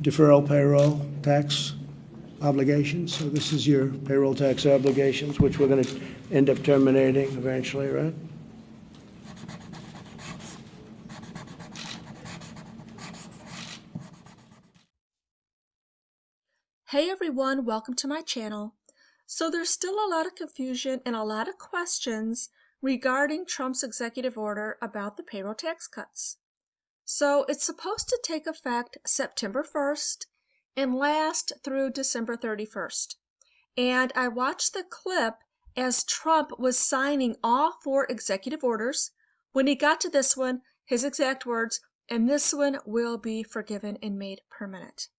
deferral payroll tax obligations. So this is your payroll tax obligations, which we're going to end up terminating eventually, right? Hey everyone, welcome to my channel. So there's still a lot of confusion and a lot of questions regarding Trump's executive order about the payroll tax cuts. So it's supposed to take effect September 1st and last through December 31st. And I watched the clip as Trump was signing all 4 executive orders. When he got to this one, his exact words, "and this one will be forgiven and made permanent."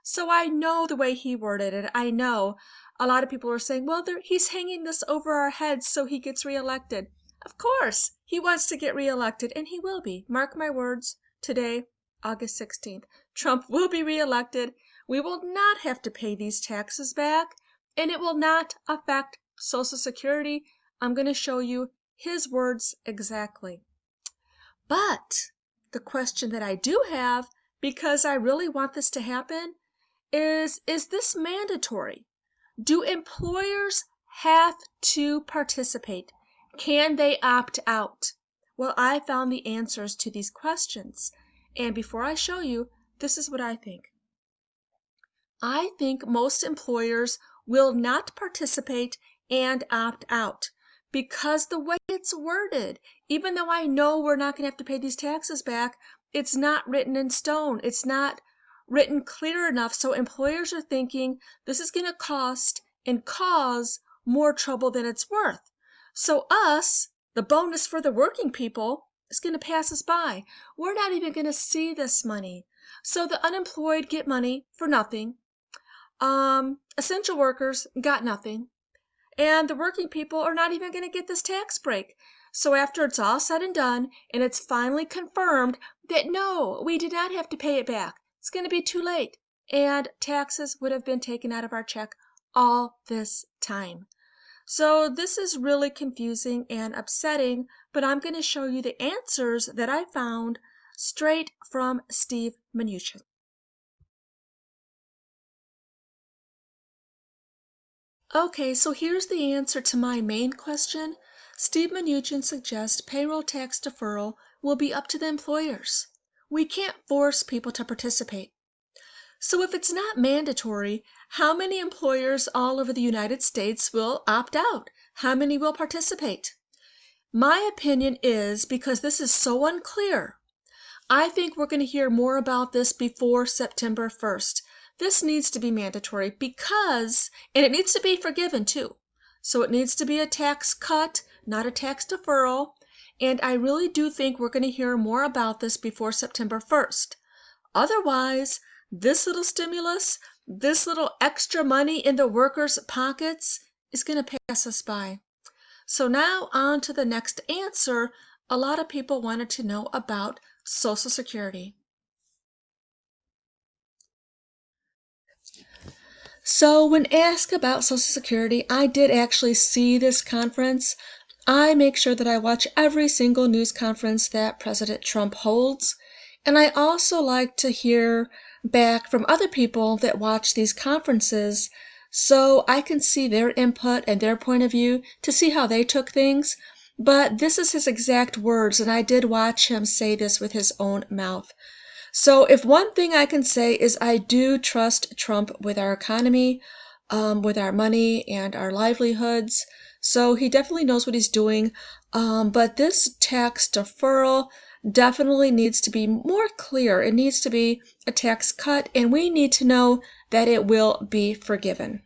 So I know the way he worded it. I know a lot of people are saying, well, he's hanging this over our heads so he gets reelected. Of course, he wants to get reelected, and he will be. Mark my words, today, August 16th, Trump will be reelected. We will not have to pay these taxes back, and it will not affect Social Security. I'm going to show you his words exactly. But the question that I do have, because I really want this to happen, is this mandatory? Do employers have to participate? Can they opt out? Well, I found the answers to these questions. And before I show you, this is what I think. I think most employers will not participate and opt out because the way it's worded, even though I know we're not going to have to pay these taxes back, it's not written in stone. It's not written clear enough, so employers are thinking this is going to cost and cause more trouble than it's worth. So us, the bonus for the working people, is going to pass us by. We're not even going to see this money. So the unemployed get money for nothing. Essential workers got nothing. And the working people are not even going to get this tax break. So after it's all said and done, and it's finally confirmed that no, we did not have to pay it back, it's going to be too late, and taxes would have been taken out of our check all this time. So this is really confusing and upsetting, but I'm going to show you the answers that I found straight from Steve Mnuchin. Okay, so here's the answer to my main question. Steve Mnuchin suggests payroll tax deferral will be up to the employers. We can't force people to participate. So if it's not mandatory, how many employers all over the United States will opt out? How many will participate? My opinion is, because this is so unclear, I think we're going to hear more about this before September 1st. This needs to be mandatory because, and it needs to be forgiven too. So it needs to be a tax cut, not a tax deferral. And I really do think we're going to hear more about this before September 1st. Otherwise, this little stimulus, this little extra money in the workers' pockets is going to pass us by. So now on to the next answer. A lot of people wanted to know about Social Security. So when asked about Social Security, I did actually see this conference. I make sure that I watch every single news conference that President Trump holds. And I also like to hear back from other people that watch these conferences so I can see their input and their point of view to see how they took things. But this is his exact words, and I did watch him say this with his own mouth. So if one thing I can say is I do trust Trump with our economy, with our money and our livelihoods. So he definitely knows what he's doing. But this tax deferral definitely needs to be more clear. It needs to be a tax cut, and we need to know that it will be forgiven.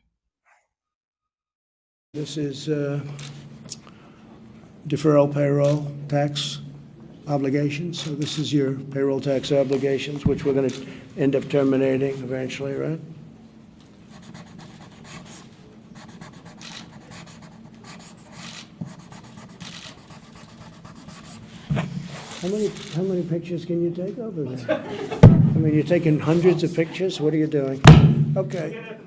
This is deferral payroll tax obligations. So this is your payroll tax obligations, which we're going to end up terminating eventually, right? How many pictures can you take over there? I mean, you're taking hundreds of pictures. What are you doing? Okay.